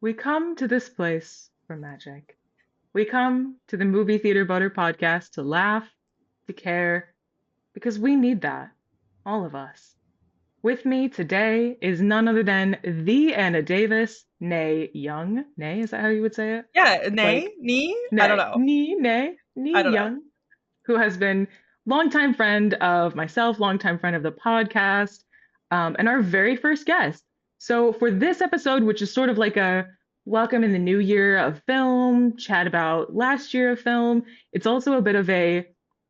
We come to this place for magic. We come to the Movie Theater Butter podcast to laugh, to care, because we need that, all of us. With me today is none other than the Anna Davis, nay Young. Nay, is that how you would say it? Yeah, nay, Like, knee? I don't nay, know. nee I don't know. Young, who has been longtime friend of myself, longtime friend of the podcast, and our very first guest. So for this episode, which is sort of like a welcome in the new year of film, chat about last year of film, it's also a bit of a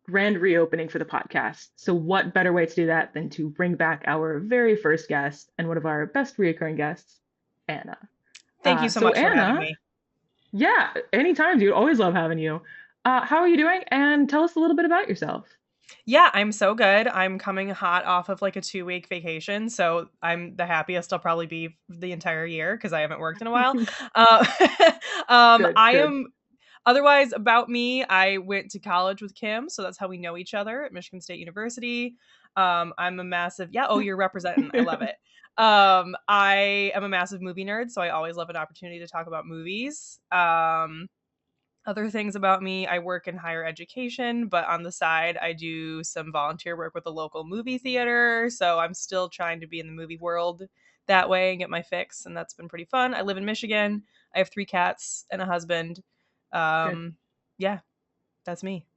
grand reopening for the podcast. So what better way to do that than to bring back our very first guest and one of our best reoccurring guests, Anna. Thank you so So much for having Anna, me. yeah, anytime, dude. Always love having you. How are you doing? And tell us a little bit about yourself. Yeah, I'm so good. I'm coming hot off of like a 2-week vacation, so I'm the happiest I'll probably be the entire year because I haven't worked in a while. Uh, Good, I good. am otherwise about me. I went to college with Kim, so that's how we know each other at Michigan State University. I'm a massive Oh, you're representing. I love it. I am a massive movie nerd, so I always love an opportunity to talk about movies. Other things about me, I work in higher education, but on the side, I do some volunteer work with a local movie theater. So I'm still trying to be in the movie world that way and get my fix. And that's been pretty fun. I live in Michigan. I have 3 cats and a husband. Good. Um, yeah, that's me.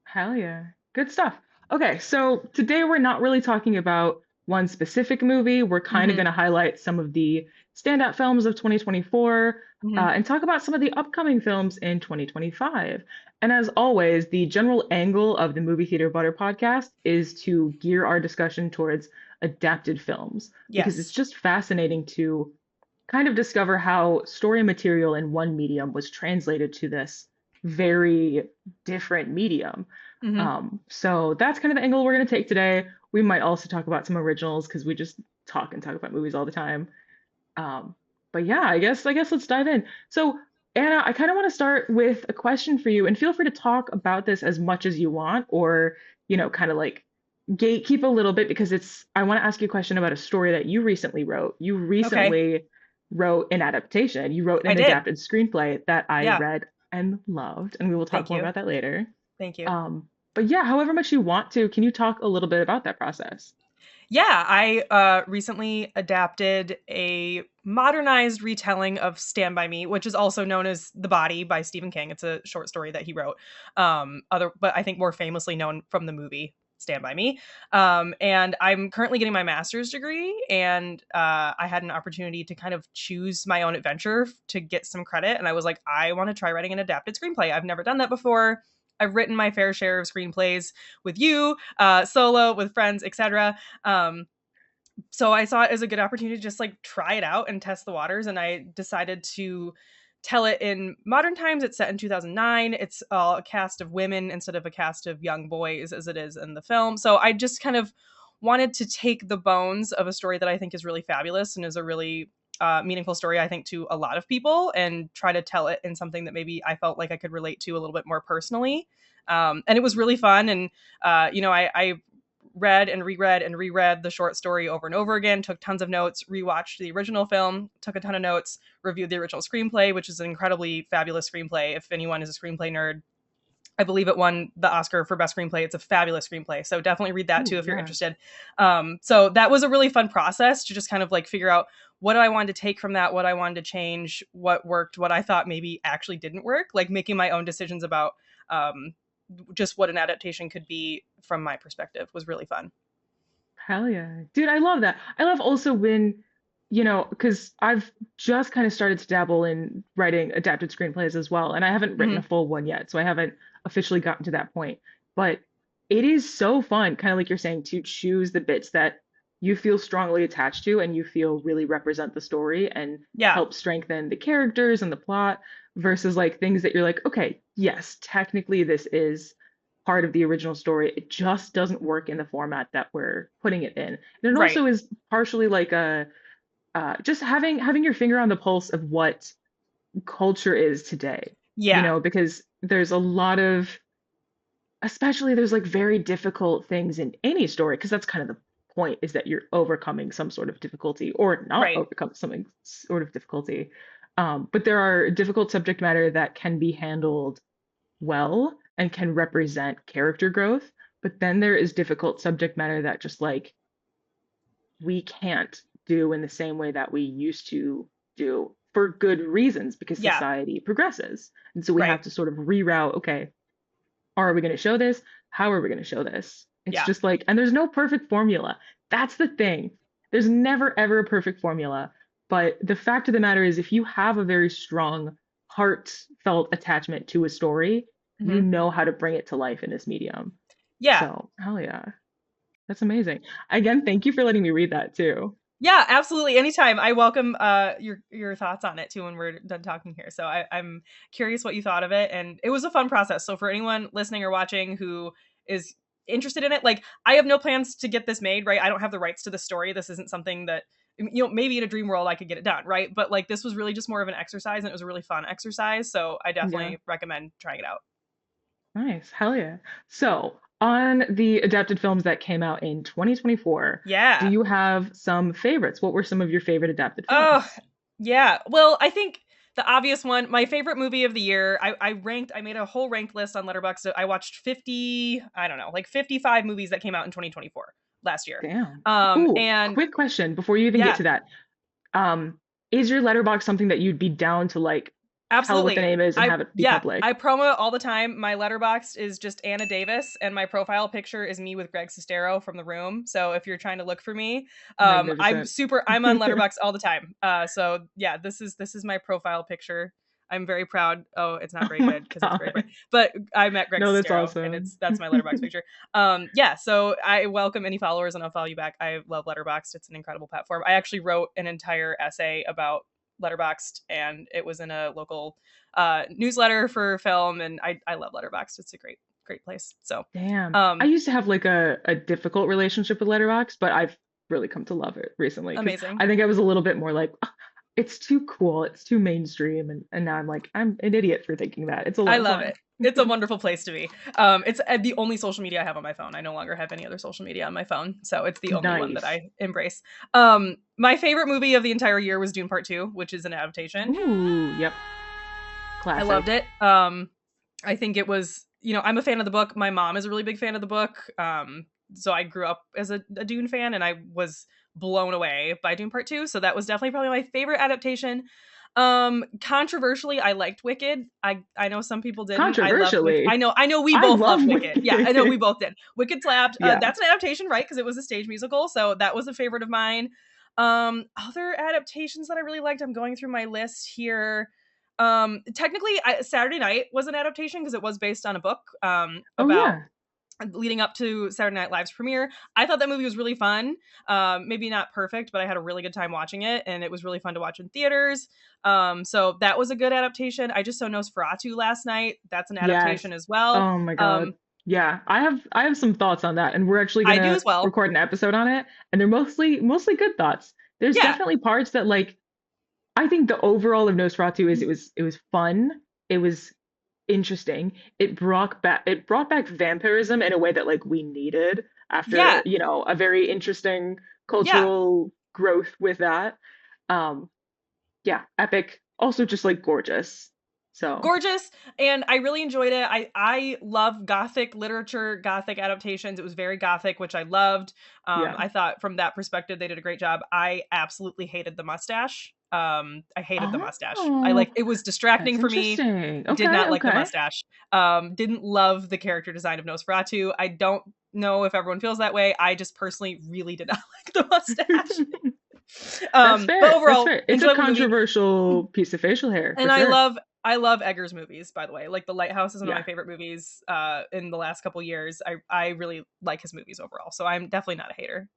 Hell yeah. Good stuff. Okay, so today we're not really talking about one specific movie. We're kind of Hmm. going to highlight some of the standout films of 2024 Hmm. and talk about some of the upcoming films in 2025. And as always, the general angle of the Movie Theater Butter podcast is to gear our discussion towards adapted films because it's Yes. just fascinating to kind of discover how story material in one medium was translated to this very different medium. Hmm. So that's kind of the angle we're going to take today. We might also talk about some originals because we just talk about movies all the time. Um, but yeah, I guess let's dive in. So Anna, I kind of want to start with a question for you, and feel free to talk about this as much as you want, or kind of like gatekeep a little bit because it's. I want to ask you a question about a story that you recently wrote. You Okay. recently wrote an adaptation. You wrote I an did. adapted screenplay that I Yeah. read and loved, and we will talk Thank more you. about that later. Thank you. But yeah, however much you want to, can you talk a little bit about that process? Yeah, I recently adapted a modernized retelling of Stand By Me, which is also known as The Body by Stephen King. It's a short story that he wrote. But I think more famously known from the movie Stand By Me. And I'm currently getting my master's degree, and I had an opportunity to kind of choose my own adventure to get some credit. And I was like, I want to try writing an adapted screenplay. I've never done that before. I've written my fair share of screenplays with you, solo, with friends, etc. Um, so I saw it as a good opportunity to just like try it out and test the waters. And I decided to tell it in modern times. It's set in 2009. It's a cast of women instead of a cast of young boys as it is in the film. So I just kind of wanted to take the bones of a story that I think is really fabulous and is a really meaningful story, I think, to a lot of people, and try to tell it in something that maybe I felt like I could relate to a little bit more personally. And it was really fun. And, I read and reread and reread the short story over and over again, took tons of notes, rewatched the original film, took a ton of notes, reviewed the original screenplay, which is an incredibly fabulous screenplay. If anyone is a screenplay nerd, I believe it won the Oscar for best screenplay. It's a fabulous screenplay. So definitely read that Ooh, too if you're yeah. interested. So that was a really fun process to just kind of like figure out what I wanted to take from that, what I wanted to change, what worked, what I thought maybe actually didn't work, like making my own decisions about um, just what an adaptation could be from my perspective was really fun. Hell yeah. Dude, I love that. I love also when, because I've just kind of started to dabble in writing adapted screenplays as well, and I haven't written a Hmm. full one yet, so I haven't officially gotten to that point. But it is so fun, kind of like you're saying, to choose the bits that you feel strongly attached to and you feel really represent the story and Yeah. help strengthen the characters and the plot versus like things that you're like, okay, yes, technically this is part of the original story. It just doesn't work in the format that we're putting it in. And it Right. also is partially like a just having your finger on the pulse of what culture is today. Yeah. Because there's a lot of, especially there's like very difficult things in any story, because that's kind of the point is that you're overcoming some sort of difficulty or not Right. overcome some sort of difficulty. But there are difficult subject matter that can be handled well and can represent character growth. But then there is difficult subject matter that just like we can't do in the same way that we used to do for good reasons because Yeah, society progresses. And so we right. have to sort of reroute, okay, are we going to show this? How are we going to show this? It's Yeah. just like, and there's no perfect formula. That's the thing. There's never, ever a perfect formula. But the fact of the matter is, if you have a very strong, heartfelt attachment to a story, you Hmm. know how to bring it to life in this medium. Yeah. So, hell yeah. That's amazing. Again, thank you for letting me read that too. Yeah, absolutely. Anytime. I welcome your thoughts on it too when we're done talking here. So I'm curious what you thought of it, and it was a fun process. So for anyone listening or watching who is interested in it, like I have no plans to get this made, right? I don't have the rights to the story. This isn't something that maybe in a dream world I could get it done, right? But like this was really just more of an exercise, and it was a really fun exercise. So I Yeah. definitely recommend trying it out. Nice. Hell yeah. So, on the adapted films that came out in 2024, do Yeah. you have some favorites? What were some of your favorite adapted Oh, films? yeah. Well, I think the obvious one, my favorite movie of the year, I made a whole ranked list on Letterboxd. I watched 50, I don't know, like 55 movies that came out in 2024 last year. Damn. Ooh, And quick question before you even get yeah, to that. Um, is your letterbox something that you'd be down to like tell what the absolutely. name is and have it be I public? promo all the time. My Letterboxd is just Anna Davis, and my profile picture is me with Greg Sestero from The Room. So if you're trying to look for me, Magnificent. I'm on Letterboxd all the time. So yeah, this is my profile picture. I'm very proud. Oh, it's not Oh very my good because it's very bright. God. But I met Greg No, that's Sestero, and awesome. it's that's my Letterboxd picture. Yeah. So I welcome any followers, and I'll follow you back. I love Letterboxd. It's an incredible platform. I actually wrote an entire essay about Letterboxd, and it was in a local newsletter for film, and I love Letterboxd. It's a great place. So, Damn. I um, used to have like a difficult relationship with Letterboxd, but I've really come to love it recently because amazing. I think I was a little bit more like, "Ah, it's too cool, it's too mainstream, and now I'm like, I'm an idiot for thinking that. It's a I lot of love fun. it. It's a wonderful place to be. It's the only social media I have on my phone. I no longer have any other social media on my phone, so it's the only one that Nice. I embrace. My favorite movie of the entire year was Dune Part Two, which is an adaptation. Ooh, yep, I loved classic. it. I think it was, I'm a fan of the book. My mom is a really big fan of the book. So I grew up as a Dune fan, and I was blown away by Dune Part Two. So that was definitely probably my favorite adaptation. Controversially, I liked Wicked. I know some people didn't. I loved Wicked. Controversially, I know we I both love loved Wicked. Yeah, I know we Wicked. both did. Wicked slapped. Yeah. That's an adaptation, right? Because it was a stage musical, so that was a favorite of mine. Other adaptations that I really liked. I'm going through my list here. Technically, Saturday Night was an adaptation because it was based on a book Oh about yeah. leading up to Saturday Night Live's premiere. I thought that movie was really fun. Maybe not perfect, but I had a really good time watching it, and it was really fun to watch in theaters. So that was a good adaptation. I just saw Nosferatu last night. That's an Yes. adaptation as well. Oh my God. Um, Yeah, I have some thoughts on that, and we're actually I do gonna as well. record an episode on it, and they're mostly good thoughts. There's Yeah, definitely parts that like I think the overall of Nosferatu is it was fun. It was interesting. It brought back vampirism in a way that like we needed after, yeah, a very interesting yeah. cultural growth with that. Um, yeah, epic. Also just like gorgeous. So, Gorgeous, and I really enjoyed it. I love gothic literature, gothic adaptations. It was very gothic, which I loved. yeah. I thought from that perspective they did a great job. I absolutely hated the mustache. I hated the mustache. Oh, It was that's distracting for me. interesting. Did Okay, not like the okay. mustache. Didn't love the character design of Nosferatu. I don't know if everyone feels that way. I just personally really did not like the mustache. That's But fair. That's overall, fair. It's a enjoyable movie. controversial piece of facial hair for And sure. I love Eggers movies, by the way. Like The Lighthouse is one of my Yeah. favorite movies in the last couple years. I really like his movies overall. So I'm definitely not a hater.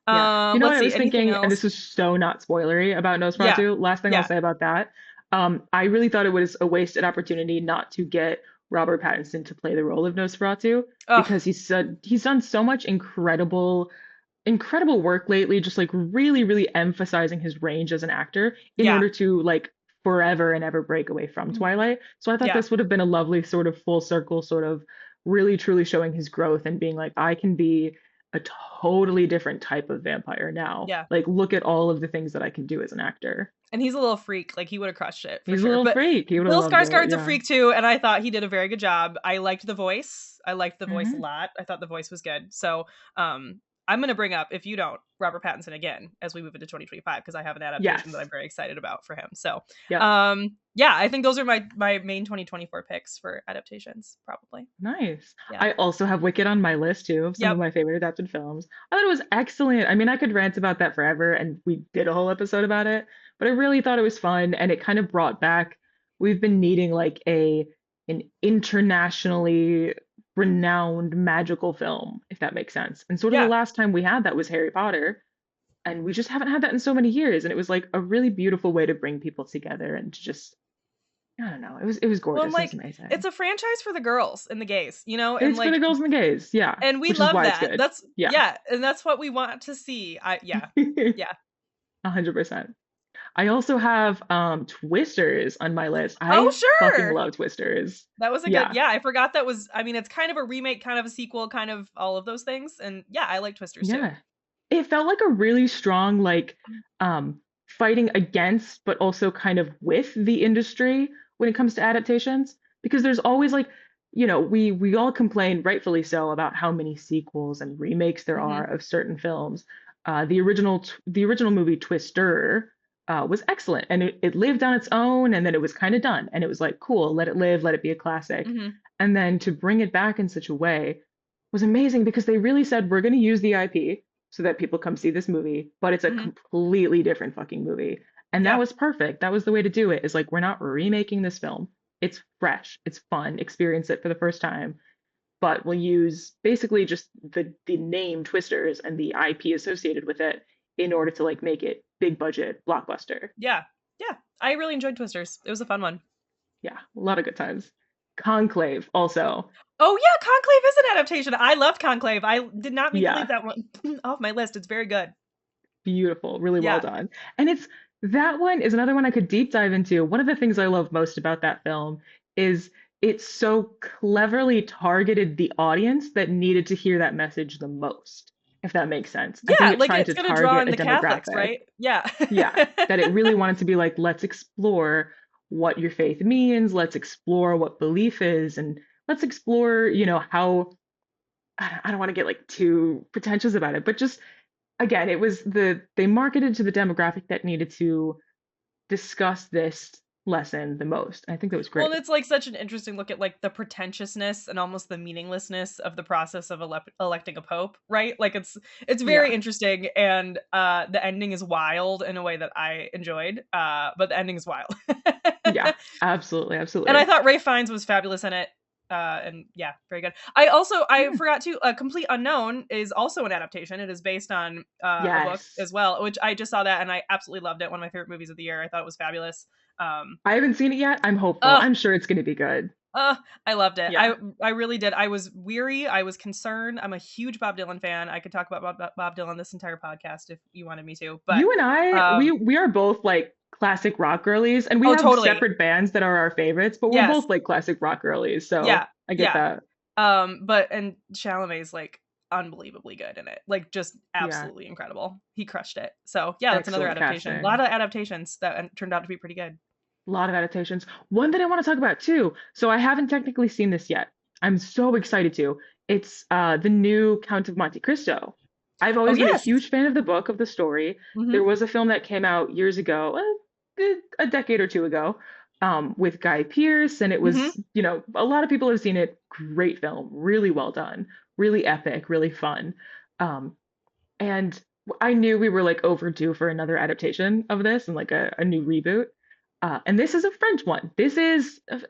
Yeah. You know what Let's I see, was anything thinking, and this else? is so not spoilery about Yeah. Nosferatu. Last thing I'll Yeah. say about that. I really thought it was a wasted opportunity not to get Robert Pattinson to play the role of Nosferatu Oh, because he's done so much incredible work lately, just like really, really emphasizing his range as an actor in yeah. order to like forever and ever break away from Twilight. So I thought Yeah. this would have been a lovely sort of full circle, sort of really truly showing his growth and being like, I can be a totally different type of vampire now. Yeah. Like, look at all of the things that I can do as an actor. And he's a little freak. Like he would have crushed it for He's a sure. little But freak. He would have Bill loved it. Skarsgård's a Yeah. freak too, and I thought he did a very good job. I liked the voice. I liked the voice a Hmm. lot. I thought the voice was good. So I'm gonna bring up, if you don't, Robert Pattinson again as we move into 2025 because I have an adaptation that Yes. I'm very excited about for him. So Yep. yeah, I think those are my main 2024 picks for adaptations, probably. Nice. Yeah. I also have Wicked on my list too of some of Yep. my favorite adapted films. I thought it was excellent. I mean, I could rant about that forever, and we did a whole episode about it, but I really thought it was fun, and it kind of brought back. We've been needing like a an internationally renowned magical film, if that makes sense. And sort of the Yeah. last time we had that was Harry Potter, and we just haven't had that in so many years. And it was like a really beautiful way to bring people together and to just, I don't know, it was Well, and gorgeous. It was like it's amazing. a franchise for the girls and the gays, and It's for the like girls and the gays, yeah, and we which is love why it's that. good. That's Yeah. yeah, and that's what we want to see. I yeah. Yeah. 100%. I also have Twisters on my list. Oh, I fucking sure. love Twisters. That was a good, Yeah. yeah, I forgot that was, I mean, it's kind of a remake, kind of a sequel, kind of all of those things. And yeah, I like Twisters too. Yeah. It felt like a really strong, like, fighting against, but also kind of with the industry when it comes to adaptations. Because there's always like, we all complain, rightfully so, about how many sequels and remakes there are Hmm. of certain films. The original movie Twister was excellent, and it lived on its own, and then it was kind of done, and it was like, cool, let it live, let it be a classic. Hmm. And then to bring it back in such a way was amazing because they really said we're going to use the IP so that people come see this movie, but it's a Hmm. completely different fucking movie. And that Yeah. was perfect. That was the way to do it. Is like we're not remaking this film. It's fresh, it's fun, experience it for the first time, but we'll use basically just the name Twisters and the IP associated with it in order to like make it big budget blockbuster. Yeah. Yeah. I really enjoyed Twisters. It was a fun one. Yeah, a lot of good times. Conclave also. Oh, yeah. Conclave is an adaptation. I loved Conclave. I did not mean to leave Yeah, that one off my list. It's very good. beautiful, really well Yeah. done. And it's that one is another one I could deep dive into. One of the things I love most about that film is it so cleverly targeted the audience that needed to hear that message the most, if that makes sense. I think Yeah. it Like tried it's to going to draw target in a the Catholics, demographic. right? Yeah. Yeah, that it really wanted to be like, let's explore what your faith means, let's explore what belief is, and let's explore, how I don't want to get like too pretentious about it, but just again, it was they marketed to the demographic that needed to discuss this lesson the most. I think that was Well, and great. it's like such an interesting look at like the pretentiousness and almost the meaninglessness of the process of electing a pope, right? Like it's very Yeah, interesting, and the ending is wild in a way that I enjoyed. But the ending is wild. yeah, absolutely, And I absolutely. thought Ray Fiennes was fabulous in it. And yeah, very good. I Yeah. forgot to Complete Unknown is also an adaptation. It is based on a book Yes. as well, which I just saw that and I absolutely loved it. One of my favorite movies of the year. I thought it was fabulous. Um, I haven't seen it yet. I'm hopeful. uh, I'm sure it's going to be good. Uh, I loved it. Yeah. I really did. I was weary. I was concerned. I'm a huge Bob Dylan fan. I could talk about Bob Dylan this entire podcast if you wanted me to. But You and I, we um, we are both like classic rock girlies, and we oh, have totally. separate bands that are our favorites, but we're Yes. both like classic rock girlies, Yeah. so I get Yeah. that. But and Chalamet's like unbelievably good in it. Like just Yeah. absolutely incredible. He crushed it. So yeah, that's another Excellent adaptation. A lot casting. of adaptations that turned out to be pretty good. A lot of adaptations. One that I want to talk about too. So I haven't technically seen this yet. I'm so excited to. It's the new Count of Monte Cristo. I've Oh always been a yes. huge fan of the book, of the story. There Hmm. was a film that came out years ago, a decade or two ago, with Guy Pearce, and it Hmm. was, a lot of people have seen it. Great film, really well done, really epic, really fun. Um, and I knew we were like overdue for another adaptation of this and like a new reboot. And this is a French one.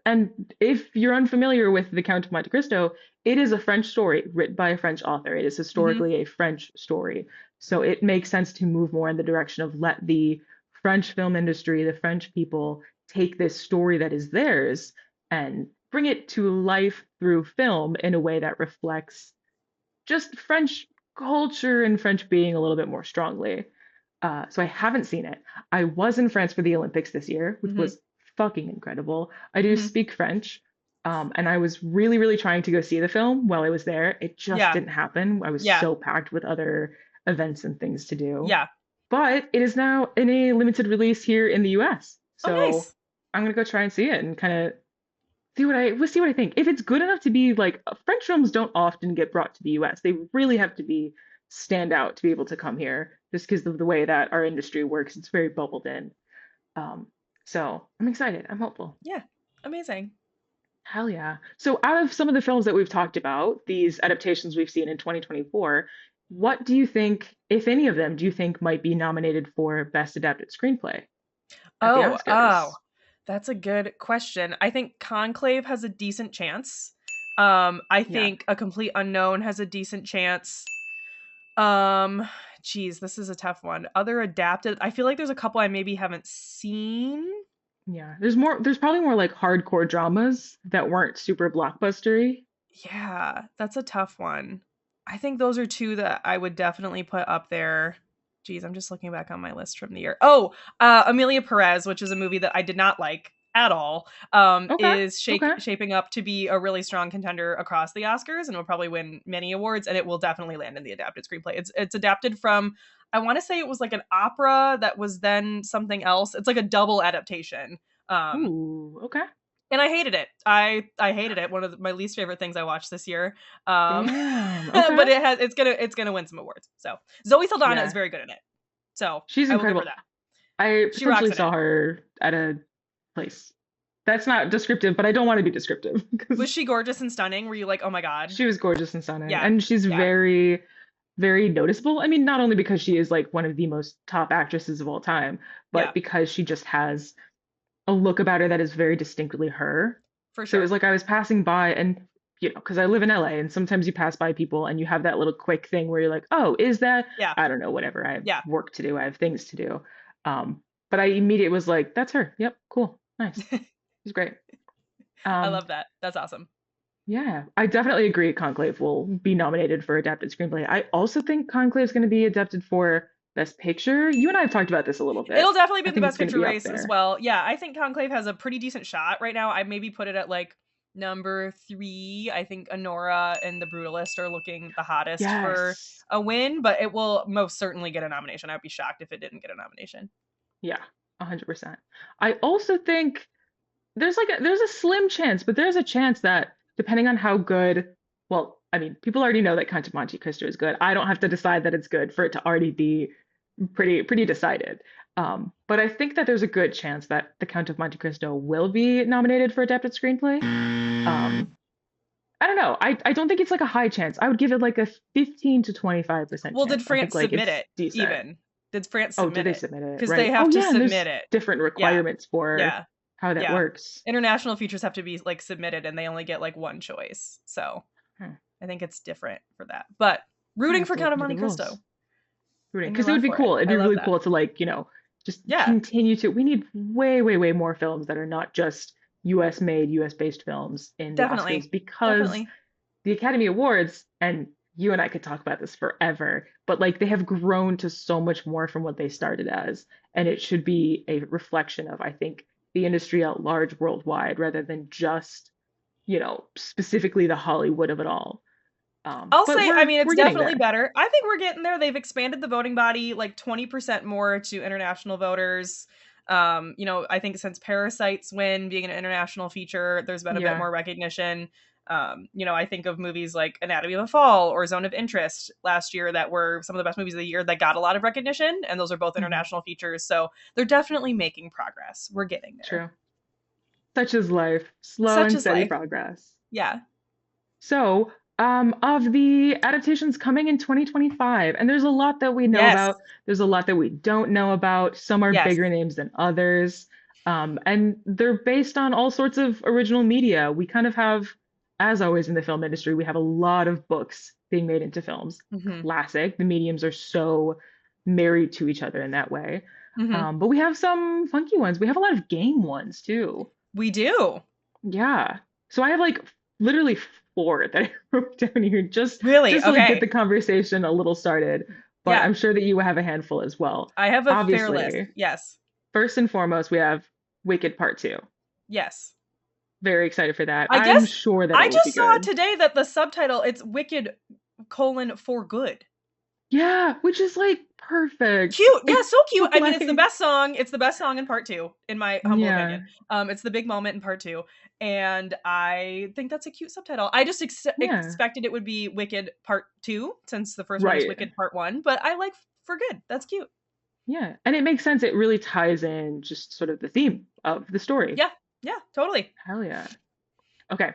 And if you're unfamiliar with The Count of Monte Cristo, it is a French story written by a French author. It is Hmm. historically a French story. So it makes sense to move more in the direction of let the French film industry, the French people, take this story that is theirs and bring it to life through film in a way that reflects just French culture and French being a little bit more strongly. So I haven't seen it. I was in France for the Olympics this year, which Hmm. was fucking incredible. I do Hmm. speak French. And I was really, really trying to go see the film while I was there. It just Yeah. didn't happen. I was Yeah. so packed with other events and things to do. Yeah. But it is now in a limited release here in the US. Oh, So nice. I'm gonna go try and see it and kind of see what I think. If it's good enough to be like French films don't often get brought to the US. They really have to be stand out to be able to come here just because of the way that our industry works. It's very bubbled in. Um, so I'm excited. I'm hopeful. Yeah. Amazing. Hell yeah. So out of some of the films that we've talked about, these adaptations we've seen in 2024, what do you think, if any of them, do you think might be nominated for Best Adapted Screenplay at the Oh, Oscars? that's a good question. I think Conclave has a decent chance. I Yeah. think A Complete Unknown has a decent chance. Um, Geez, this is a tough one. Other adapted, I feel like there's a couple I maybe haven't seen. Yeah. There's probably more like hardcore dramas that weren't super blockbustery. Yeah, that's a tough one. I think those are two that I would definitely put up there. Geez, I'm just looking back on my list from the year. Oh, Amelia Perez, which is a movie that I did not like at all, Okay. is Okay. shaping up to be a really strong contender across the Oscars and will probably win many awards. And it will definitely land in the adapted screenplay. It's adapted from, I want to say it was like an opera that was then something else. It's like a double adaptation. Um, Ooh, okay. and I hated it. I hated it. One of my least favorite things I watched this year. Damn. But Okay. it's gonna win some awards. So Zoe Saldana is Yeah. very good in it. So She's I will give her incredible. that. I She rocks potentially in it. saw her at a place. That's not descriptive, but I don't want to be descriptive Was because she gorgeous and stunning? Were you like, oh my god? she was gorgeous and stunning. Yeah, And she's yeah, very, very noticeable. I mean, not only because she is like one of the most top actresses of all time, yeah, but because she just has a look about her that is very distinctly her. for So it was sure. like I was passing by and, because I live in LA and sometimes you pass by people and you have that little quick thing where you're like, oh, is that? Yeah, I don't know, whatever. I have yeah. work to do, I have things to do. But I immediately was like, that's her. Yep, cool, nice. She's great. I Um, love that. That's awesome. yeah, I definitely agree Conclave will be nominated for adapted screenplay. I also think Conclave is going to be adapted for Best Picture. You and I have talked about this a little bit. It'll definitely be I in the think it's best going to picture be up race as there. well. Yeah, I think Conclave has a pretty decent shot right now. I maybe put it at like number 3. I think Honora and The Brutalist are looking the hottest for Yes. a win, but it will most certainly get a nomination. I'd be shocked if it didn't get a nomination. Yeah, 100%. I also think there's a slim chance, but there's a chance that depending on how good, well, I mean, people already know that Count of Monte Cristo is good. I don't have to decide that it's good for it to already be pretty decided. But I think that there's a good chance that The Count of Monte Cristo will be nominated for adapted screenplay. I don't know. I don't think it's like a high chance. I would give it like a 15 to 25% Well, did chance. I think France like submit it's it decent. even? Did France Oh, did submit they it? submit it? Because they Right. Oh have to yeah, and there's submit it. different Yeah, requirements for yeah, how that yeah. works. International features have to be like submitted and they only get like one choice. So Hmm. I think it's different for that. But I rooting have for to look Count of into the Monte rules. Cristo Rooting in your because it would love be for it. cool. It'd I be love really that. cool to like, just Yeah, continue to. We need way more films that are not just US made, US based films in the Oscars definitely. because Definitely. the Academy Awards, and you and I could talk about this forever, but like they have grown to so much more from what they started as. And it should be a reflection of, I think, the industry at large worldwide rather than just, specifically the Hollywood of it all. I'll But say, I mean, it's we're getting definitely there. better. I think we're getting there. They've expanded the voting body like 20% more to international voters. I think since Parasite's win being an international feature, there's been a bit Yeah. more recognition. I think of movies like Anatomy of a Fall or Zone of Interest last year that were some of the best movies of the year that got a lot of recognition, and those are both Mhm. international features. So they're definitely making progress. We're getting there. True. Such is life, slow Such and is steady life. progress. Yeah. So, of the adaptations coming in 2025, and there's a lot that we know Yes. about, there's a lot that we don't know about. Some are Yes. bigger names than others. And they're based on all sorts of original media. We kind of have, as always in the film industry, we have a lot of books being made into films. Hmm. Classic. The mediums are so married to each other in that way. Hmm. But we have some funky ones. We have a lot of game ones too. We do. Yeah. So I have like literally four that I wrote down here Really? just to like get Okay. the conversation a little started. But Yeah. I'm sure that you have a handful as well. I have a fair list. Obviously, Yes. first and foremost, we have Wicked Part 2. Yes. very excited for that. I I'm guess sure that it I will be just saw good. today that the subtitle it's Wicked colon for good. Yeah, which is like perfect. Cute. Yeah, It's so cute. I mean, it's the like, best song. It's the best song in part 2 in my humble yeah, opinion. It's the big moment in part 2 and I think that's a cute subtitle. I just yeah, expected it would be Wicked part 2 since the first one was right. Wicked part 1, but I like for good. That's cute. Yeah. And it makes sense. It really ties in just sort of the theme of the story. Yeah. Yeah, totally. Hell yeah. Okay.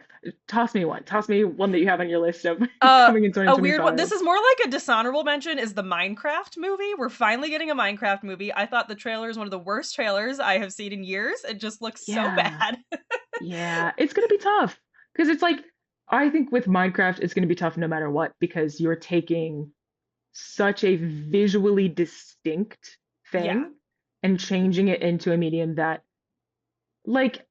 Toss me one. Toss me one that you have on your list of Uh, coming in a weird one. This 2025. is more like a dishonorable mention is the Minecraft movie. We're finally getting a Minecraft movie. I thought the trailer is one of the worst trailers I have seen in years. It just looks so Yeah. bad. Yeah. It's going to be tough because it's like, I think with Minecraft, it's going to be tough no matter what because you're taking such a visually distinct Yeah. thing and changing it into a medium that, like,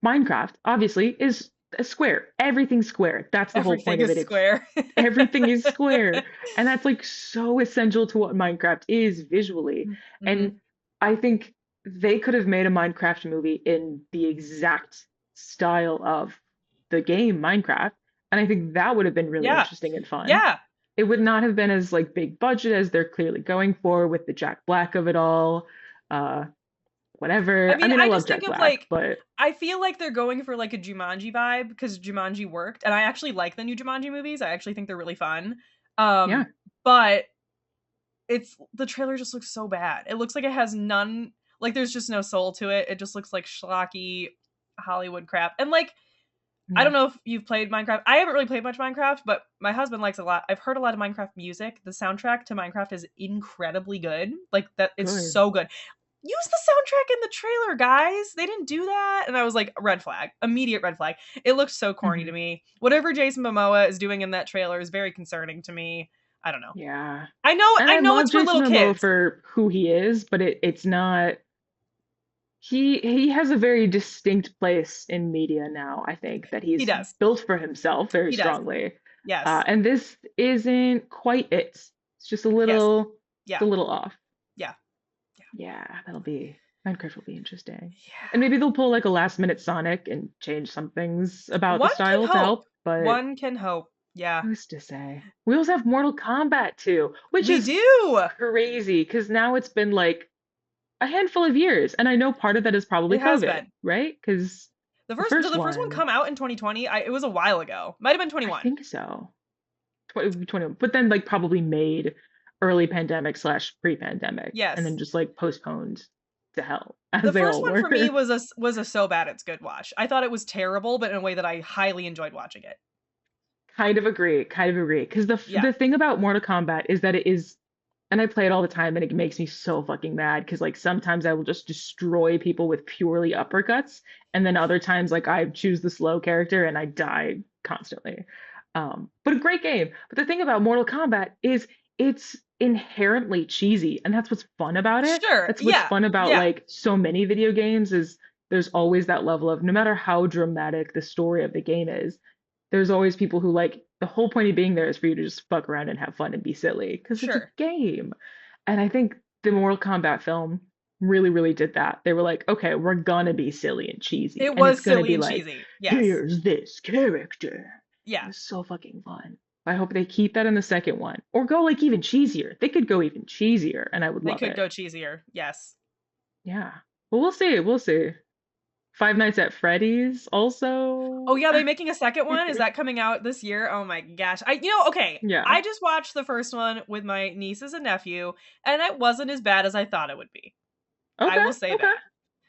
Minecraft, obviously, is a square. Everything's square. That's the whole Everything point of is it. It's square. everything is square. And that's like so essential to what Minecraft is visually. And Mhm. I think they could have made a Minecraft movie in the exact style of the game Minecraft. And I think that would have been really Yeah. interesting and fun. Yeah. It would not have been as like big budget as they're clearly going for with the Jack Black of it all. Uh, I whatever. I mean, mean, I I love just think Jack of Black, like but I feel like they're going for like a Jumanji vibe because Jumanji worked, and I actually like the new Jumanji movies. I actually think they're really fun. yeah. But it's the trailer just looks so bad. It looks like it has none like there's just no soul to it. It just looks like schlocky Hollywood crap. And like I don't Mm, know if you've played Minecraft. I haven't really played much Minecraft, but my husband likes a lot. I've heard a lot of Minecraft music. The soundtrack to Minecraft is incredibly good. Like that it's good. so good. Use the soundtrack in the trailer, guys. They didn't do that. And I was like, red flag, immediate red flag. It looks so corny to Hmm. me. Whatever Jason Momoa is doing in that trailer is very concerning to me. I don't know. Yeah. And I I know love it's for Jason little Momoa kids. for who he is, but it's not he has a very distinct place in media now, I think, that He he's does. built for himself very He does. strongly. Yes. And this isn't quite it. It's just Yes. it's a Yeah. little off. Yeah. Yeah, that'll be Minecraft will be interesting. And Yeah. maybe they'll pull like a last minute Sonic and change some things about the One style can to hope. help, but One can hope. Yeah. who's to say? We also have Mortal Kombat too, which We is do. crazy because now it's been like a handful of years, and I know part of that is probably It has COVID, been. right? Because the Did first the first one one, come out in 2020? It was a while ago. Might have been I 21. think so, 2021, but then like probably made early pandemic slash pre-pandemic, and then Yes. just like postponed to hell as The they first all one for me were. was a so bad it's good watch. I thought it was terrible, but in a way that I highly enjoyed watching it. Kind of agree, kind of agree. Because Yeah. the thing about Mortal Kombat is that it is, and I play it all the time, and it makes me so fucking mad. Because like sometimes I will just destroy people with purely uppercuts, and then other times like I choose the slow character and I die constantly. But a great game. But the thing about Mortal Kombat is it's inherently cheesy, and that's what's fun about it. Sure. That's what's Yeah. fun about Yeah. like so many video games is there's always that level of no matter how dramatic the story of the game is there's always people who like the whole point of being there is for you to just fuck around and have fun and be silly because it's a Sure. game. And I think the Mortal Kombat film really, really did that. They were like, okay, we're gonna be silly and cheesy, It and it's was gonna silly be and like, cheesy. Yes. here's this character. It Yeah. was so fucking fun. I hope they keep that in the second one or go like even cheesier. They could go even cheesier, and I would They love could it. go cheesier. Yes. Yeah. Well, we'll see. We'll see. Five Nights at Freddy's Oh also. yeah, they making a second one? Is that coming out this year? Oh my gosh. Okay. Yeah. I just watched the first one with my nieces and nephew, and it wasn't as bad as I thought it would be. I Okay. will say Okay. that.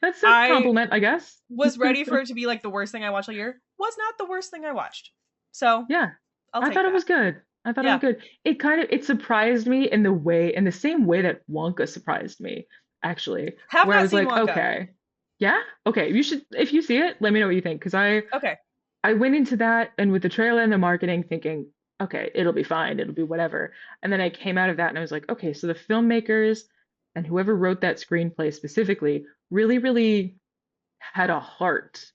That's a I compliment, I guess. was ready for it to be like the worst thing I watched all year. Was not the worst thing I watched. So, Yeah, I'll I take thought it that. was good. I thought it was Yeah. good. It kind of it surprised me in the way in the same way that Wonka surprised me, actually, Have where I not was seen like, Wonka. okay, yeah, okay, you should if you see it, let me know what you think because Okay. I went into that and with the trailer and the marketing thinking, okay, it'll be fine, it'll be whatever. And then I came out of that and I was like, okay, so the filmmakers and whoever wrote that screenplay specifically really, really had a heart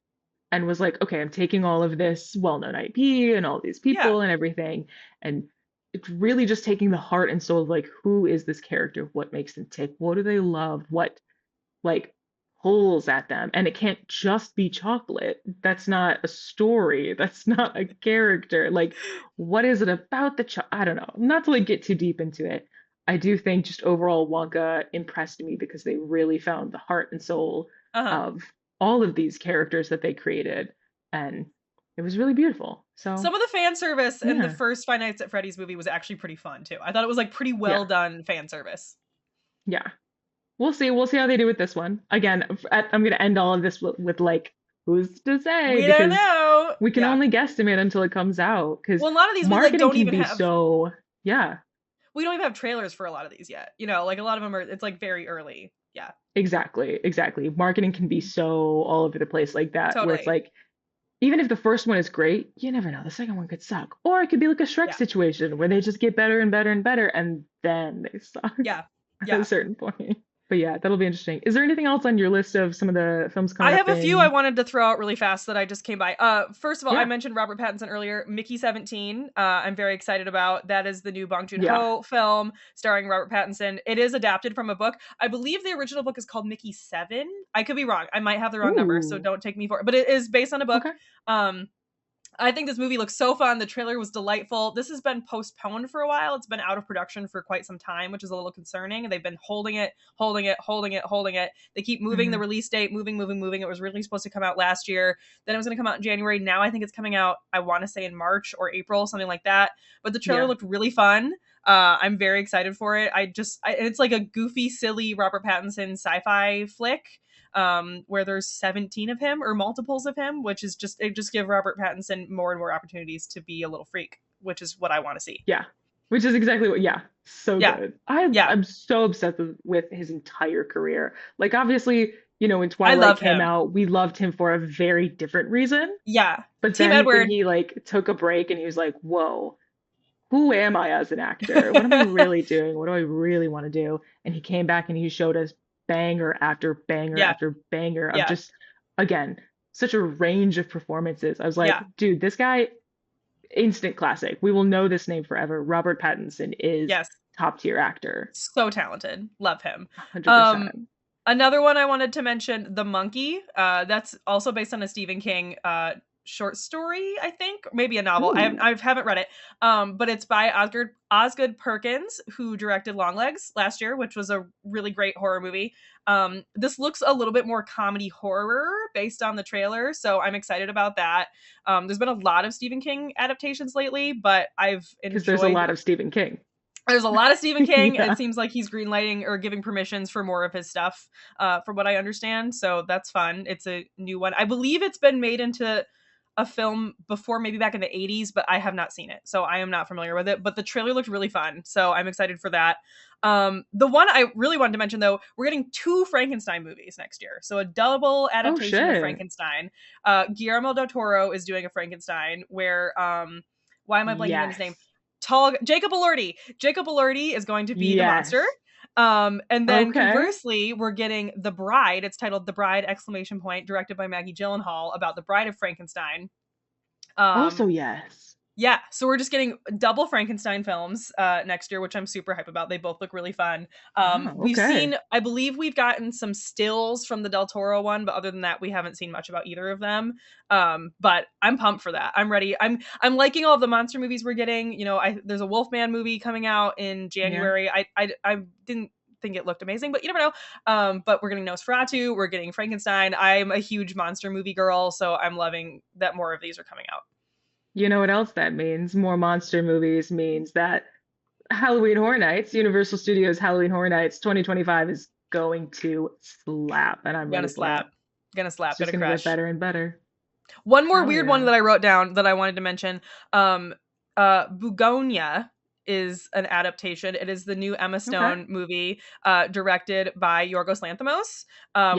and was like, okay, I'm taking all of this well-known IP and all these Yeah. people and everything, and it's really just taking the heart and soul of like, who is this character? What makes them tick? What do they love? What like pulls at them, and it can't just be chocolate. That's not a story. That's not a character. Like, what is it about I don't know. Not to like get too deep into it. I do think just overall Wonka impressed me because they really found the heart and soul Uh-huh. of all of these characters that they created, and it was really beautiful. So, Some of the fan service in the yeah, first Five Nights at Freddy's movie was actually pretty fun too. I thought it was like pretty yeah, well done fan service. yeah. We'll see. We'll see how they do with this one. Again, I'm going to end all of this with like, who's to say? We don't Because know. we can Yeah. only guesstimate until it comes out. Because Well, a lot of these we like marketing don't can even be have so, yeah, we don't even have trailers for a lot of these yet. You know, like a lot of them are it's like very early. Yeah. exactly, exactly. Marketing can be so all over the place like that, where it's Totally. like, even if the first one is great, you never know. The second one could suck. Or it could be like a Shrek Yeah. situation where they just get better and better and better, and then they suck Yeah. at a Yeah. certain point. But yeah, that'll be interesting. Is there anything else on your list of some of the films I coming up have a few I in? wanted to throw out really fast that I just came by. First of all, I Yeah. mentioned Robert Pattinson earlier. Mickey 17. I'm very excited about. That is the new Bong Yeah. Joon-ho film starring Robert Pattinson. It is adapted from a book. I believe the original book is called Mickey 7. I could be wrong. I might have the wrong number, so Ooh. don't take me for it. But it is based on a book. Okay. Um, I think this movie looks so fun. The trailer was delightful. This has been postponed for a while. It's been out of production for quite some time, which is a little concerning. And they've been holding it, holding it, holding it, holding it. They keep moving the Hmm. release date, moving. It was really supposed to come out last year. Then it was going to come out in January. Now I think it's coming out, I want to say in March or April, something like that. But the trailer Yeah. looked really fun. I'm very excited for it. It's like a goofy, silly Robert Pattinson sci-fi flick where there's 17 of him or multiples of him, which is just it just give Robert Pattinson more and more opportunities to be a little freak, which is what I want to see. Yeah. Which is exactly what, yeah. So Yeah, good. yeah, I'm so obsessed with his entire career. Like obviously, when I Twilight love came him. out, we loved him for a very different reason. Yeah, But Team then when Edward. he like took a break and he was like, "Whoa, who am I as an actor? What am I really doing? What do I really want to do?" And he came back and he showed us banger after banger Yeah, after banger of yeah, just, again, such a range of performances. I was like, yeah. dude, this guy, instant classic. We will know this name forever. Robert Pattinson is Yes, top tier actor. so talented. Love him. Um, 100%. Another one I wanted to mention, The Monkey. That's also based on a Stephen King short story, I think, maybe a novel. Ooh, I haven't read it, but it's by Osgood Perkins, who directed Longlegs last year, which was a really great horror movie. This looks a little bit more comedy horror based on the trailer, so I'm excited about that. There's been a lot of Stephen King adaptations lately, but I've because there's a enjoyed lot of Stephen King. there's a lot of Stephen King, and it Yeah. seems like he's greenlighting or giving permissions for more of his stuff, from what I understand. So that's fun. It's a new one. I believe it's been made into a film before, maybe back in the 80s, but I have not seen it. So I am not familiar with it. But the trailer looked really fun. So I'm excited for that. The one I really wanted to mention, though, we're getting two Frankenstein movies next year. So a double Oh adaptation of shit. Frankenstein. Guillermo del Toro is doing a Frankenstein where, why am I blanking on his name? Yes. Tall Jacob Elordi. Jacob Elordi is going to be the monster. Yes. And then Okay. conversely, we're getting The Bride. It's titled The Bride exclamation point, directed by Maggie Gyllenhaal about the Bride of Frankenstein. Um, Also yes. yeah, so we're just getting double Frankenstein films next year, which I'm super hype about. They both look really fun. Wow, We've okay. seen, I believe we've gotten some stills from the Del Toro one, but other than that, we haven't seen much about either of them. But I'm pumped for that. I'm ready. I'm liking all of the monster movies we're getting. You know, there's a Wolfman movie coming out in Yeah. January. I didn't think it looked amazing, but you never know. But we're getting Nosferatu, we're getting Frankenstein. I'm a huge monster movie girl, so I'm loving that more of these are coming out. You know what else that means? More monster movies means that Halloween Horror Nights, Universal Studios Halloween Horror Nights 2025 is going to slap, and I'm Gonna ready for it. slap. Gonna It's slap. just Gonna gonna get crush. better and better. One more Hell weird one yeah. that I wrote down that I wanted to mention. Um, Bugonia is an adaptation. It is the new Emma Okay. Stone movie, directed by Yorgos Lanthimos,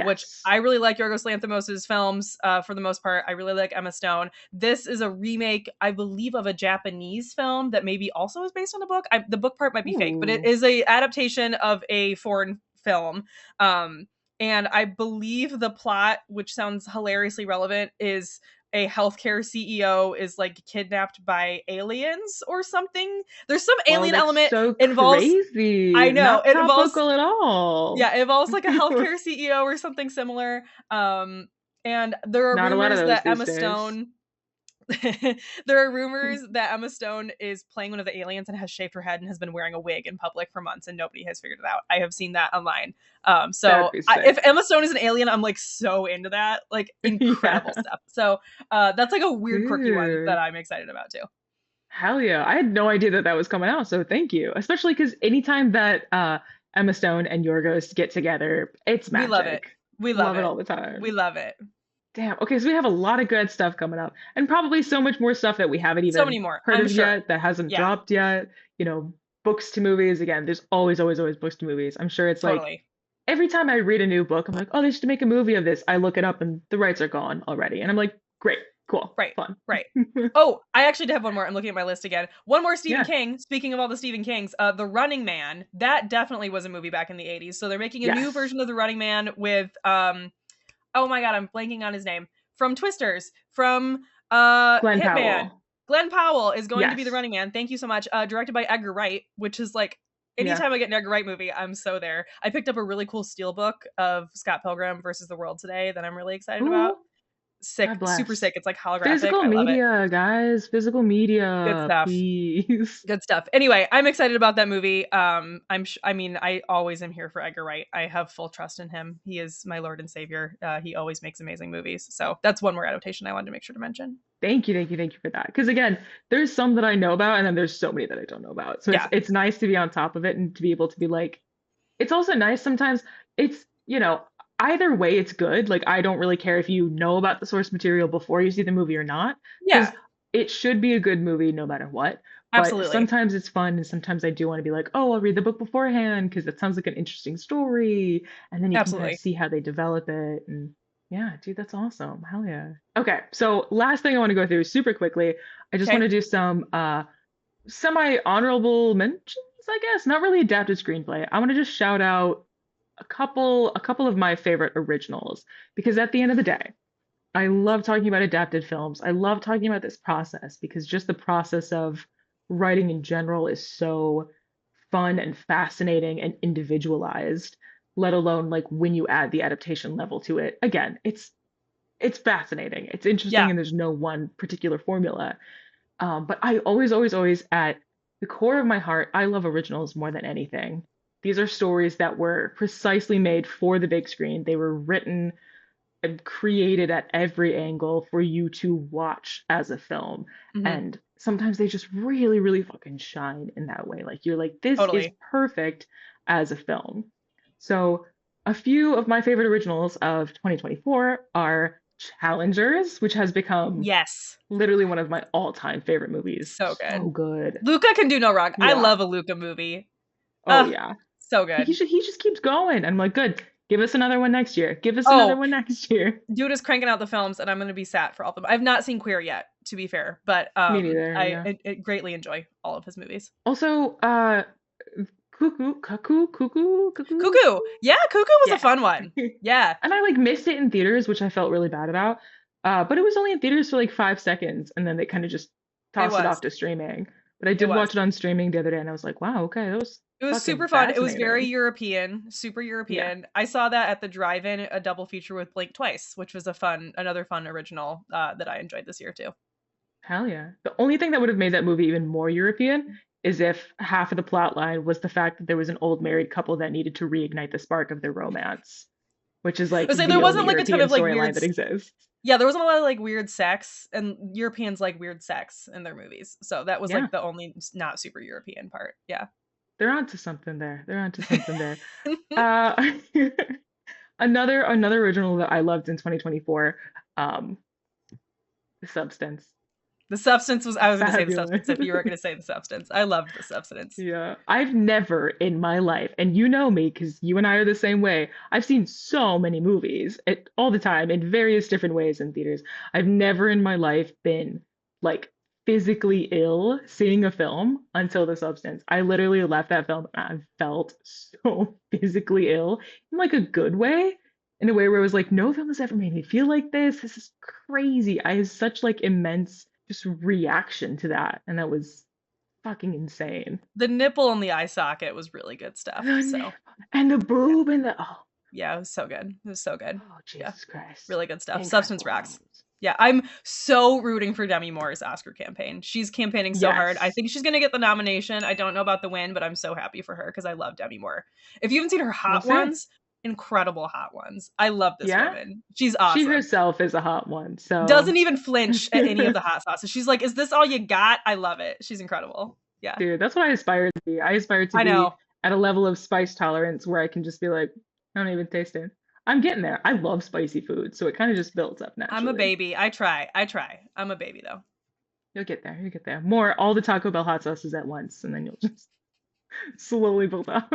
which Yes. I really like Yorgos Lanthimos's films for the most part. I really like Emma Stone. This is a remake, I believe, of a Japanese film that maybe also is based on a book. The book part might be fake, but it Ooh. is a adaptation of a foreign film. Um, And I believe the plot, which sounds hilariously relevant, is a healthcare CEO is like kidnapped by aliens or something. There's some Well, alien that's element. so Involves, crazy. I know Not it involves, topical at all. yeah, it involves like a healthcare CEO or something similar. And there are Not a lot of rumors those that these Emma days. Stone there are rumors that Emma Stone is playing one of the aliens and has shaved her head and has been wearing a wig in public for months, and nobody has figured it out. I have seen that online. That'd be If sick. Emma Stone is an alien, I'm like so into that, like incredible Yeah. stuff. So that's like a weird, quirky one that Dude. I'm excited about too. Hell yeah. I had no idea that that was coming out, so thank you. Especially because anytime that Emma Stone and Yorgos get together, it's We love it. magic. We love Love it it. all the We time. love it. Damn. Okay, so we have a lot of good stuff coming up, and probably so much more stuff that we haven't So even many more, heard I'm of sure. yet, that hasn't Yeah, dropped yet. You know, books to movies. Again, there's always, always, always books to movies. I'm sure it's like totally. every time I read a new book, I'm like, oh, they should make a movie of this. I look it up and the rights are gone already. And I'm like, great, cool, Right. fun. Right. Oh, I actually did have one more. I'm looking at my list again. One more Stephen Yeah. King. Speaking of all the Stephen Kings, The Running Man. That definitely was a movie back in the 80s. So they're making a new Yes. version of The Running Man with oh my god, I'm blanking on his name. From Twisters, from Glenn Hitman. Powell. Glenn Powell is going to be the Yes. Running Man. Thank you so much. Directed by Edgar Wright, which is like Yeah. anytime I get an Edgar Wright movie, I'm so there. I picked up a really cool steelbook of Scott Pilgrim versus the World today that I'm really excited about. Ooh, God Sick, super bless. sick. It's like holographic. Physical I love it. media, guys. Physical Good media, stuff. please. Good stuff. Anyway, I'm excited about that movie. I mean, I always am here for Edgar Wright. I have full trust in him. He is my Lord and Savior. He always makes amazing movies. So that's one more adaptation I wanted to make sure to mention. Thank you, thank you, thank you for that. Because again, there's some that I know about, and then there's so many that I don't know about. So it's Yeah, it's nice to be on top of it and to be able to be like, it's also nice sometimes. It's, either way, it's good. Like, I don't really care if you know about the source material before you see the movie or not, because yeah, it should be a good movie no matter what. But absolutely, sometimes it's fun, and sometimes I do want to be like, oh, I'll read the book beforehand because it sounds like an interesting story, and then you can kind of absolutely. see how they develop it. And yeah, dude, that's awesome. Hell yeah. Okay, so last thing I want to go through super quickly, I just want Okay, to do some semi honorable mentions, I guess. Not really adapted screenplay. I want to just shout out a couple of my favorite originals because at the end of the day, I love talking about adapted films. I love talking about this process because just the process of writing in general is so fun and fascinating and individualized, let alone like when you add the adaptation level to it. Again, it's fascinating. It's interesting yeah, and there's no one particular formula. But I always, always, always, at the core of my heart, I love originals more than anything. These are stories that were precisely made for the big screen. They were written and created at every angle for you to watch as a film. hmm, And sometimes they just really, really fucking shine in that way. Like, you're like, this is totally. perfect as a film. So, a few of my favorite originals of 2024 are Challengers, which has become Yes, literally one of my all-time favorite movies. so So good. good. Luca can do no wrong. I Yeah. love a Luca movie. Oh yeah. So He good. should, he just keeps going. I'm like, good. Give us another one next year. Give us another Oh, one next year. dude is cranking out the films, and I'm going to be sat for all of them. I've not seen Queer yet, to be fair, but Me neither. Yeah. I greatly enjoy all of his movies. Also, cuckoo. Cuckoo, yeah, Cuckoo was a Yeah. fun one. Yeah, And I like missed it in theaters, which I felt really bad about. But it was only in theaters for like 5 seconds, and then they kind of just it tossed it was. off to streaming. But I It did was. watch it on streaming the other day, and I was like, wow, okay, that was It was fucking super fun. It was very fascinating. European, super Yeah. European. I saw that at the drive-in, a double feature with Blink Twice, which was another fun original that I enjoyed this year too. Hell yeah. The only thing that would have made that movie even more European is if half of the plot line was the fact that there was an old married couple that needed to reignite the spark of their romance, which is I like say there the only wasn't like a ton European of like storyline that exists. yeah, there wasn't a lot of like weird sex, and Europeans like weird sex in their movies. So that was Yeah, like the only not super European part. Yeah. they're onto something there. They're onto something there. Uh, another original that I loved in 2024, um, The Substance. The Substance was, I was going to say The Fabulous. Substance if you were going to say The Substance. I loved The Substance. Yeah, I've never in my life, and you know me because you and I are the same way. I've seen so many movies all the time in various different ways in theaters. I've never in my life been like physically ill seeing a film until The Substance. I literally left that film and I felt so physically ill in like a good way. in a way where it was like, no film has ever made me feel like this. This is crazy. I had such like immense just reaction to that. And that was fucking insane. The nipple in the eye socket was really good stuff. The So nipple and the yeah, boob and the yeah, it was so good. It was so good. oh Yeah, Jesus Christ. really good stuff. Substance Incredible racks. films. Yeah, I'm so rooting for Demi Moore's Oscar campaign. She's campaigning so hard. I Yes. think she's gonna get the nomination. I don't know about the win, but I'm so happy for her because I love Demi Moore. If you haven't seen her We'll Hot say. Ones, incredible Hot Ones. I love this Yeah. woman. She's She awesome. herself is a hot one. So Doesn't even flinch at any of the hot sauces. She's like, "Is this all you got?" I love it. She's incredible. Yeah, dude, that's what I aspire to be. I aspire to I be know. at a level of spice tolerance where I can just be like, I don't even taste it. I'm getting there. I love spicy food, so it kind of just builds up I'm a naturally. baby. I try. I try. I'm a baby though. You'll get there. You'll get there. More all the Taco Bell hot sauces at once, and then you'll just slowly build up.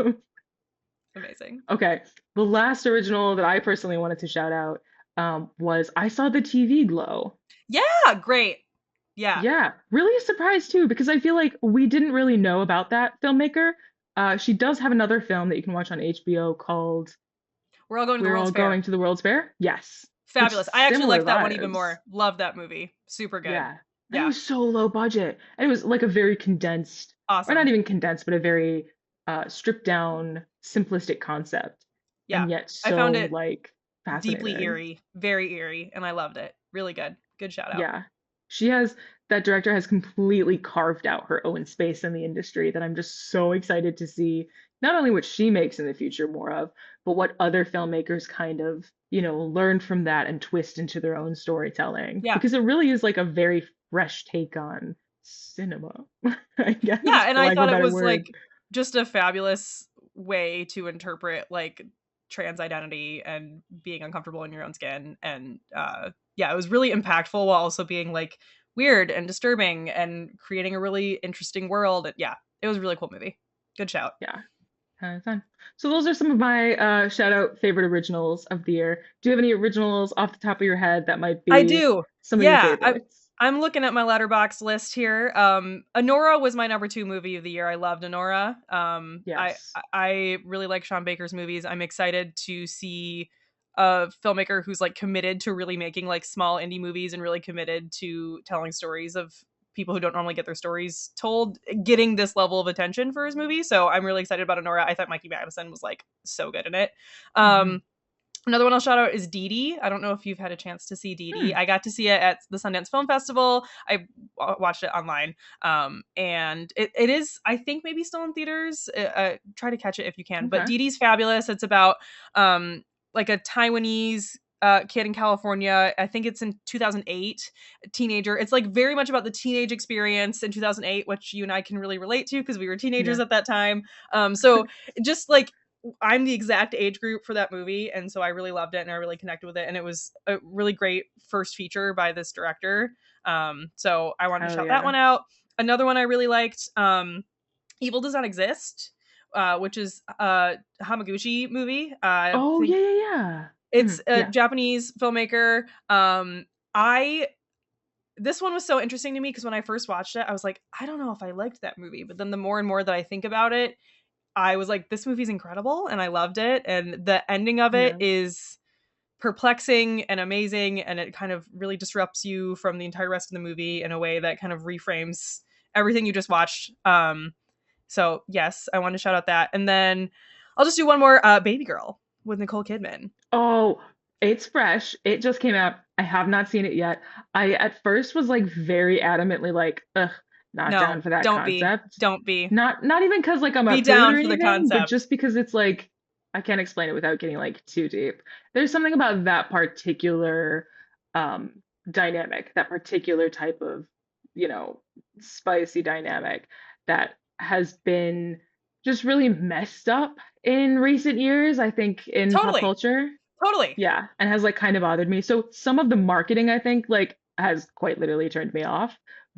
Amazing. Okay, the last original that I personally wanted to shout out was I saw the TV Glow. Yeah, great. Yeah. Yeah, really a surprise too, because I feel like we didn't really know about that filmmaker. She does have another film that you can watch on HBO called We're all going to the We're World's All Fair. Going to the World's Fair. Yes, which Fabulous. I actually similar like that one even vibes. more. Love that movie. Super good. Yeah, and it Yeah. was so low budget, and it was like a very condensed, or not Awesome. even condensed, but a very stripped down, simplistic concept, Yeah. and yet I found so it like deeply fascinating. eerie, very eerie, and I loved it. Really good. Good shout out. Yeah. She has that director has completely carved out her own space in the industry that I'm just so excited to see not only what she makes in the future more of, but what other filmmakers kind of, learn from that and twist into their own storytelling. Yeah. Because it really is like a very fresh take on cinema, I Yeah, guess, and for I lack of a thought it better was word. like just a fabulous way to interpret like trans identity and being uncomfortable in your own skin, and yeah, it was really impactful while also being like weird and disturbing and creating a really interesting world. Yeah, it was a really cool movie. Good shout. Yeah. Fun. So those are some of my shout out favorite originals of the year. Do you have any originals off the top of your head that might I be do. some of your Yeah, favorites? I'm looking at my letterbox list here. Honora was my number 2 movie of the year. I loved Honora. Yes. I really like Sean Baker's movies. I'm excited to see a filmmaker who's like committed to really making like small indie movies and really committed to telling stories of people who don't normally get their stories told, getting this level of attention for his movie. So I'm really excited about Honora. I thought Mikey Madison was like so good in it. Hmm. Another one I'll shout out is Dee Dee. I don't know if you've had a chance to see Dee Dee. Hmm. I got to see it at the Sundance Film Festival. I watched it online. And it is, I think, maybe still in theaters. Try to catch it if you can. But Okay. Dee Dee's fabulous. It's about like a Taiwanese kid in California. I think it's in 2008, a teenager. It's like very much about the teenage experience in 2008, which you and I can really relate to because we were teenagers Yeah. at that time. So just like I'm the exact age group for that movie, and so I really loved it and I really connected with it, and it was a really great first feature by this director. So I wanted to Hell shout that yeah. one out. Another one I really liked, Evil Does Not Exist, which is a Hamaguchi movie. I Oh think yeah, yeah, yeah. it's a Yeah. Japanese filmmaker. I This one was so interesting to me because when I first watched it, I was like, I don't know if I liked that movie, but then the more and more that I think about it, I was like, this movie's incredible and I loved it. And the ending of it Yeah. is perplexing and amazing. And it kind of really disrupts you from the entire rest of the movie in a way that kind of reframes everything you just watched. So yes, I want to shout out that. And then I'll just do one more, Baby Girl with Nicole Kidman. Oh, it's fresh. It just came out. I have not seen it yet. I at first was like very adamantly like, ugh, not down No, for that don't be. concept. Don't be. Not even because like I'm a Be prude or down for the anything, but concept. just because it's like I can't explain it without getting like too deep. There's something about that particular um dynamic, that particular type of, you know, spicy dynamic that has been just really messed up in recent years, I think, in pop Totally. culture. Totally. Yeah, and has like kind of bothered me. So some of the marketing, I think, like has quite literally turned me off.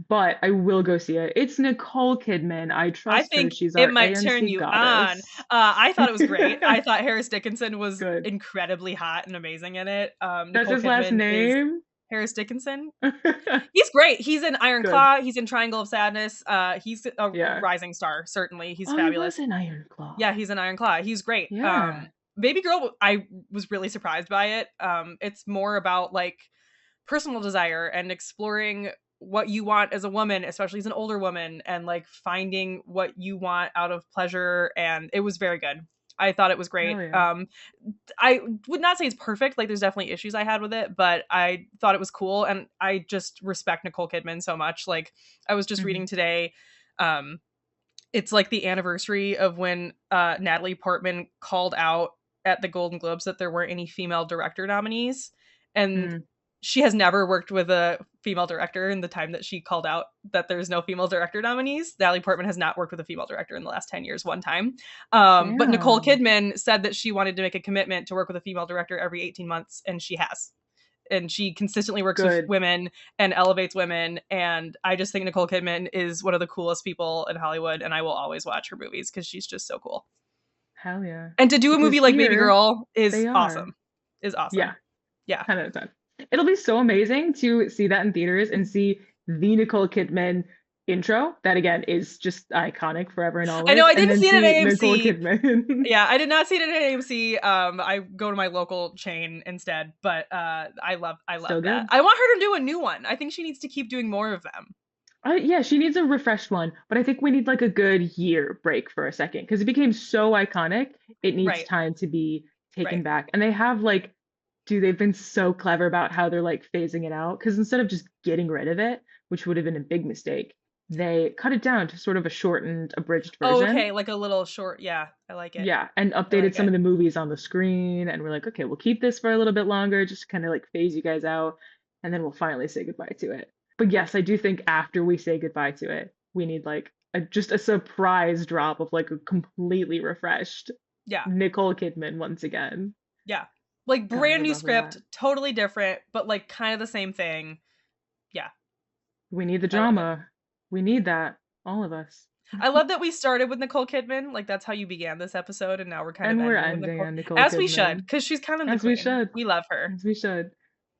But I will go see it. It's Nicole Kidman. I I trust her. think She's it our might turn AMC you on. goddess. I thought it was great. I thought Harris Dickinson was Good. incredibly hot and amazing in it. That's Nicole his last Kidman is name. Harris Dickinson. He's great. He's in Iron Good. Claw. He's in Triangle of Sadness. He's a Yeah. rising star. Certainly, he's Oh, he was fabulous. in Iron Claw. Yeah, he's in Iron Claw. He's great. Yeah. Baby Girl, I was really surprised by it. It's more about like personal desire and exploring what you want as a woman, especially as an older woman, and like finding what you want out of pleasure. And it was very good. I thought it was great. Hell yeah. I would not say it's perfect. Like, there's definitely issues I had with it, but I thought it was cool, and I just respect Nicole Kidman so much. Like, I was just reading today, um, it's like the anniversary of when Natalie Portman called out at the Golden Globes that there weren't any female director nominees, and Mm. she has never worked with a female director in the time that she called out that there's no female director nominees. Natalie Portman has not worked with a female director in the last 10 years, one time. But Nicole Damn. Kidman said that she wanted to make a commitment to work with a female director every 18 months, and she has. And she consistently works with Good. women and elevates women. And I just think Nicole Kidman is one of the coolest people in Hollywood, and I will always watch her movies because she's just so cool. Hell yeah. And to do a Because movie like Baby here Girl is they are. awesome. Is awesome. Yeah, Yeah. 10 out of 10. It'll be so amazing to see that in theaters and see the Nicole Kidman intro. That again is just iconic forever and I know, always. I And didn't then see it at see Nicole AMC. Kidman. Yeah, I did not see it at AMC. I go to my local chain instead, but I love Still that. good. I want her to do a new one. I think she needs to keep doing more of them. Yeah, she needs a refreshed one, but I think we need like a good year break for a second because it became so iconic. It needs Right. time to be taken Right. back. And they have like, dude, they've been so clever about how they're like phasing it out because instead of just getting rid of it, which would have been a big mistake, they cut it down to sort of a shortened, abridged Oh, version. okay, like a little short. Yeah, I like it. Yeah, and I updated like some it. of the movies on the screen, and we're like, okay, we'll keep this for a little bit longer, just to kind of like phase you guys out, and then we'll finally say goodbye to it. But yes, I do think after we say goodbye to it, we need like just a surprise drop of like a completely refreshed Yeah. Nicole Kidman once again. Yeah. Like God, I brand would new love script, that. totally different, but like kind of the same thing. Yeah, We need the I love it. drama. We need that, all of us. I love that we started with Nicole Kidman. Like, that's how you began this episode, and now we're kind of And we're ending with ending Nicole. on Nicole As we should, Kidman, because she's kind of the as we queen. should, We love her. as we should.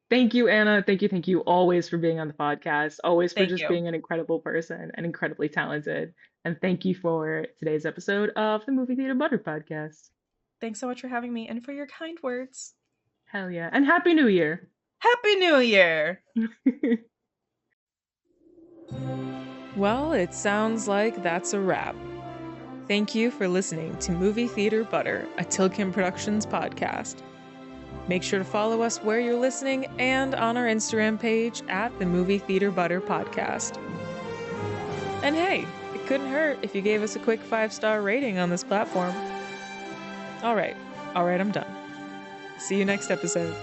Thank you, Anna. Thank you always for being on the podcast, always for Thank just you. being an incredible person and incredibly talented. And thank you for today's episode of the Movie Theater Butter podcast. Thanks so much for having me and for your kind words. Hell yeah. And Happy New Year. Happy New Year. Well, it sounds like that's a wrap. Thank you for listening to Movie Theater Butter, a TillKim Productions podcast. Make sure to follow us where you're listening and on our Instagram page at the Movie Theater Butter podcast. And hey, it couldn't hurt if you gave us a quick 5-star rating on this platform. All right, I'm done. See you next episode.